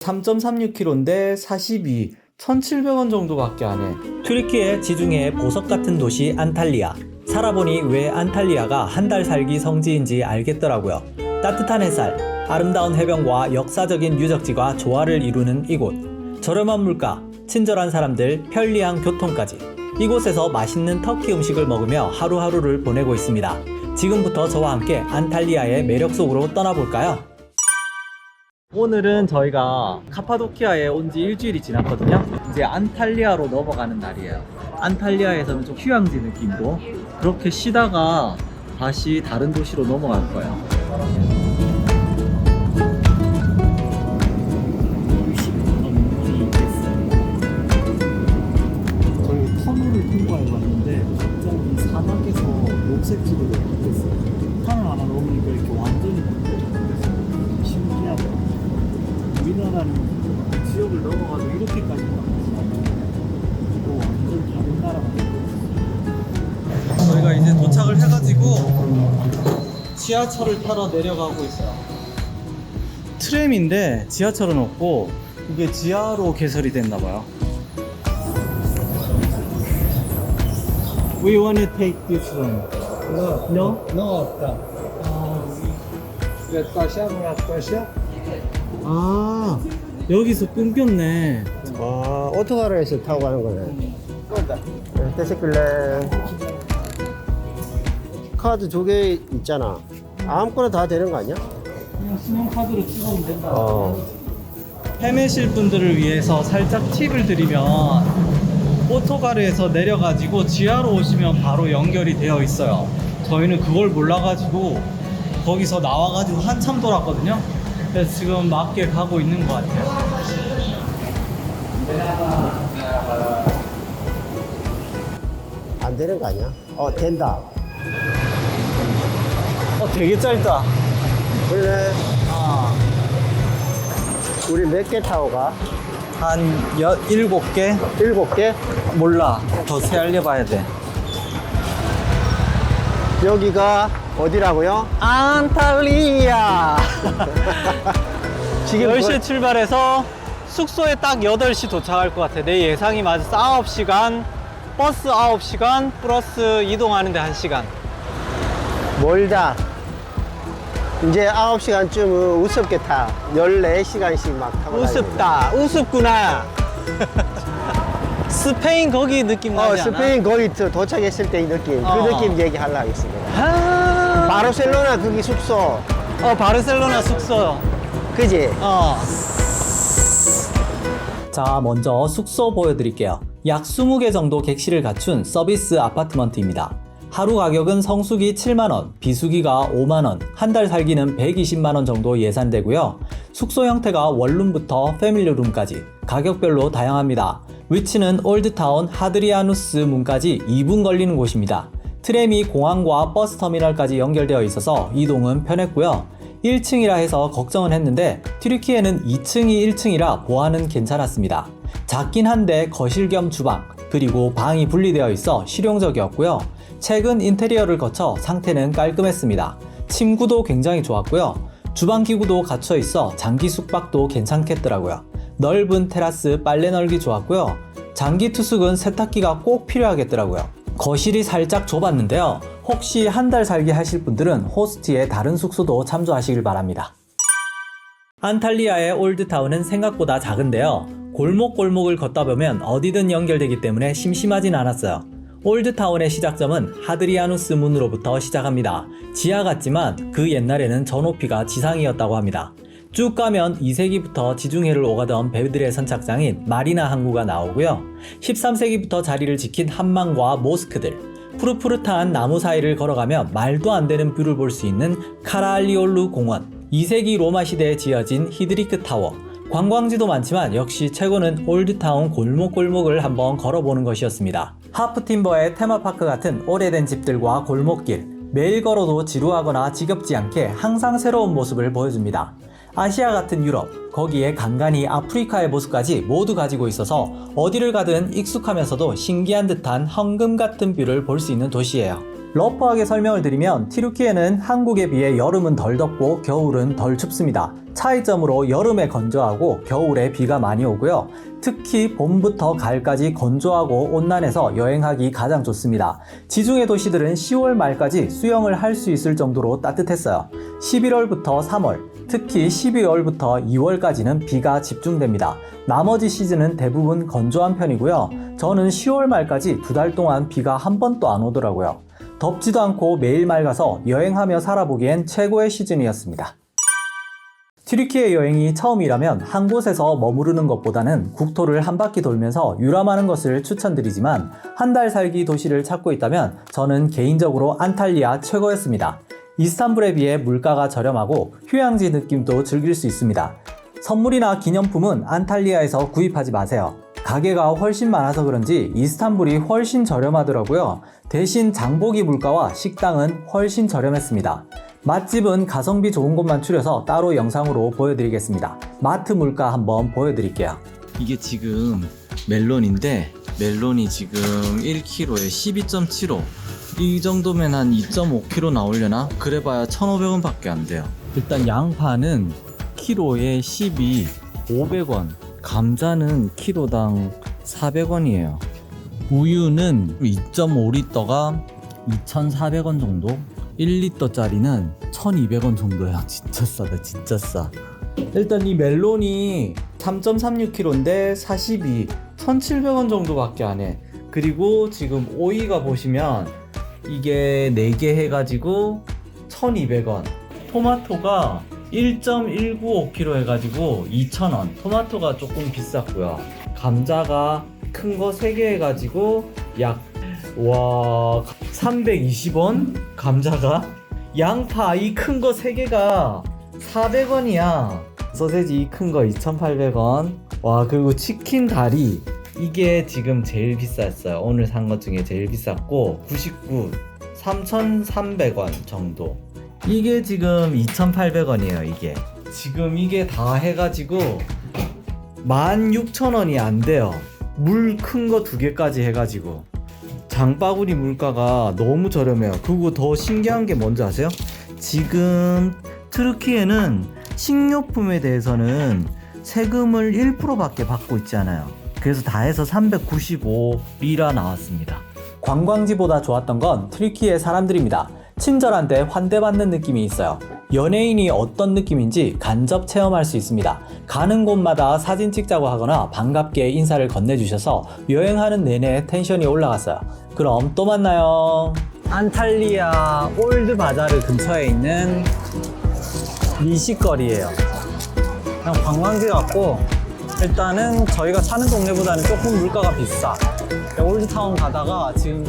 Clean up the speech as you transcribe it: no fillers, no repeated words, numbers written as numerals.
3.36km인데 42, 1,700원 정도밖에 안 해. 튀르키예 지중해의 보석 같은 도시 안탈리아. 살아보니 왜 안탈리아가 한 달 살기 성지인지 알겠더라고요. 따뜻한 햇살, 아름다운 해변과 역사적인 유적지가 조화를 이루는 이곳. 저렴한 물가, 친절한 사람들, 편리한 교통까지. 이곳에서 맛있는 터키 음식을 먹으며 하루하루를 보내고 있습니다. 지금부터 저와 함께 안탈리아의 매력 속으로 떠나볼까요? 오늘은 저희가 카파도키아에 온 지 일주일이 지났거든요. 이제 안탈리아로 넘어가는 날이에요. 안탈리아에서는 좀 휴양지 느낌으로 그렇게 쉬다가 다시 다른 도시로 넘어갈 거예요. 저희 터널을 통과해 왔는데 갑자기 사막에서 녹색지구로 바뀌었어요. 터널 하나 넘으니까 이렇게 완전히 바뀌었어요. 신기하다. 우리나라는 지역을 넘어가도 이렇게까지 바뀌었어요. 또 완전 다른 나라가 됐어요. 저희가 이제 도착을 해가지고 지하철을 타러 내려가고 있어요. 트램인데 지하철은 없고 이게 지하로 개설이 됐나봐요. We want to take this one. No? No, 없다. 아, 여기서 끊겼네. 아, 오토바이에서 타고 가는 거네. 네, 테스클레. 카드 2개 있잖아. 아무거나 다 되는 거 아니야? 그냥 신용카드로 찍으면 된다. 헤매실 분들을 위해서 살짝 팁을 드리면 오토가르에서 내려가지고 지하로 오시면 바로 연결이 되어 있어요. 저희는 그걸 몰라가지고 거기서 나와가지고 한참 돌았거든요. 그래서 지금 맞게 가고 있는 것 같아요. 안 되는 거 아니야? 된다. 되게 짧다. 그래. 아, 우리 몇 개 타고 가? 한 7개? 7개? 몰라. 더 세알려봐야 돼. 여기가 어디라고요? 안탈리아. 지금 10시에 출발해서 숙소에 딱 8시 도착할 것 같아. 내 예상이 맞아서 9시간, 버스 9시간, 플러스 이동하는데 1시간. 멀다. 이제 9시간쯤 우습게 타. 14시간씩 막 타고 우습다. 우습구나. 스페인 거기 느낌 나지 않아? 스페인 거기 도착했을 때 이 느낌. 그 느낌 얘기하려고 하겠습니다. 아, 바르셀로나 거기 숙소. 바르셀로나 숙소. 그지? 자, 먼저 숙소 보여드릴게요. 약 20개 정도 객실을 갖춘 서비스 아파트먼트입니다. 하루 가격은 성수기 7만원, 비수기가 5만원, 한 달 살기는 120만원 정도 예산되고요. 숙소 형태가 원룸부터 패밀리룸까지 가격별로 다양합니다. 위치는 올드타운 하드리아누스 문까지 2분 걸리는 곳입니다. 트램이 공항과 버스터미널까지 연결되어 있어서 이동은 편했고요. 1층이라 해서 걱정은 했는데 튀르키예는 2층이 1층이라 보안은 괜찮았습니다. 작긴 한데 거실 겸 주방, 그리고 방이 분리되어 있어 실용적이었고요. 최근 인테리어를 거쳐 상태는 깔끔했습니다. 침구도 굉장히 좋았고요. 주방 기구도 갖춰 있어 장기 숙박도 괜찮겠더라고요. 넓은 테라스 빨래 널기 좋았고요. 장기 투숙은 세탁기가 꼭 필요하겠더라고요. 거실이 살짝 좁았는데요. 혹시 한 달 살기 하실 분들은 호스트의 다른 숙소도 참조하시길 바랍니다. 안탈리아의 올드타운은 생각보다 작은데요. 골목골목을 걷다 보면 어디든 연결되기 때문에 심심하진 않았어요. 올드타운의 시작점은 하드리아누스 문으로부터 시작합니다. 지하 같지만 그 옛날에는 저 높이가 지상이었다고 합니다. 쭉 가면 2세기부터 지중해를 오가던 배들의 선착장인 마리나 항구가 나오고요. 13세기부터 자리를 지킨 한망과 모스크들, 푸릇푸릇한 나무 사이를 걸어가면 말도 안 되는 뷰를 볼 수 있는 카라알리올루 공원, 2세기 로마 시대에 지어진 히드리크 타워, 관광지도 많지만 역시 최고는 올드타운 골목골목을 한번 걸어보는 것이었습니다. 하프팀버의 테마파크 같은 오래된 집들과 골목길, 매일 걸어도 지루하거나 지겹지 않게 항상 새로운 모습을 보여줍니다. 아시아 같은 유럽, 거기에 간간히 아프리카의 모습까지 모두 가지고 있어서 어디를 가든 익숙하면서도 신기한 듯한 황금 같은 뷰를 볼 수 있는 도시예요. 러프하게 설명을 드리면 튀르키예는 한국에 비해 여름은 덜 덥고 겨울은 덜 춥습니다. 차이점으로 여름에 건조하고 겨울에 비가 많이 오고요. 특히 봄부터 가을까지 건조하고 온난해서 여행하기 가장 좋습니다. 지중해 도시들은 10월 말까지 수영을 할 수 있을 정도로 따뜻했어요. 11월부터 3월, 특히 12월부터 2월까지는 비가 집중됩니다. 나머지 시즌은 대부분 건조한 편이고요. 저는 10월 말까지 2달 동안 비가 한 번도 안 오더라고요. 덥지도 않고 매일 맑아서 여행하며 살아보기엔 최고의 시즌이었습니다. 튀르키예 여행이 처음이라면 한 곳에서 머무르는 것보다는 국토를 한 바퀴 돌면서 유람하는 것을 추천드리지만 한 달 살기 도시를 찾고 있다면 저는 개인적으로 안탈리아 최고였습니다. 이스탄불에 비해 물가가 저렴하고 휴양지 느낌도 즐길 수 있습니다. 선물이나 기념품은 안탈리아에서 구입하지 마세요. 가게가 훨씬 많아서 그런지 이스탄불이 훨씬 저렴하더라고요. 대신 장보기 물가와 식당은 훨씬 저렴했습니다. 맛집은 가성비 좋은 곳만 추려서 따로 영상으로 보여드리겠습니다. 마트 물가 한번 보여드릴게요. 이게 지금 멜론인데 멜론이 지금 1kg에 12.75. 이 정도면 한 2.5kg 나오려나? 그래봐야 1,500원 밖에 안 돼요. 일단 양파는 키로에 12, 500원. 감자는 키로당 400원이에요. 우유는 2.5리터가 2,400원 정도? 1리터짜리는 1,200원 정도야. 진짜 싸다, 진짜 싸. 일단 이 멜론이 3.36kg인데 42, 1,700원 정도밖에 안 해. 그리고 지금 오이가 보시면 이게 4개 해가지고 1,200원. 토마토가 1.195kg 해가지고 2,000원. 토마토가 조금 비쌌고요. 감자가 큰 거 3개 해가지고 약 320원? 감자가? 양파 이 큰 거 3개가 400원이야. 소세지 이 큰 거 2,800원. 와, 그리고 치킨 다리 이게 지금 제일 비쌌어요. 오늘 산 것 중에 제일 비쌌고 99, 3,300원 정도. 이게 지금 2,800원이에요. 이게 지금 이게 다 해가지고 16,000원이 안 돼요. 물 큰 거 2개까지 해가지고. 장바구니 물가가 너무 저렴해요. 그리고 더 신기한 게 뭔지 아세요? 지금 튀르키예는 식료품에 대해서는 세금을 1%밖에 받고 있지 않아요. 그래서 다 해서 395리라 나왔습니다. 관광지보다 좋았던 건 튀르키예 사람들입니다. 친절한데 환대받는 느낌이 있어요. 연예인이 어떤 느낌인지 간접 체험할 수 있습니다. 가는 곳마다 사진 찍자고 하거나 반갑게 인사를 건네주셔서 여행하는 내내 텐션이 올라갔어요. 그럼 또 만나요. 안탈리아 올드 바자르 근처에 있는 미식거리예요. 그냥 관광지 같고 일단은 저희가 사는 동네보다는 조금 물가가 비싸. 올드타운 가다가 지금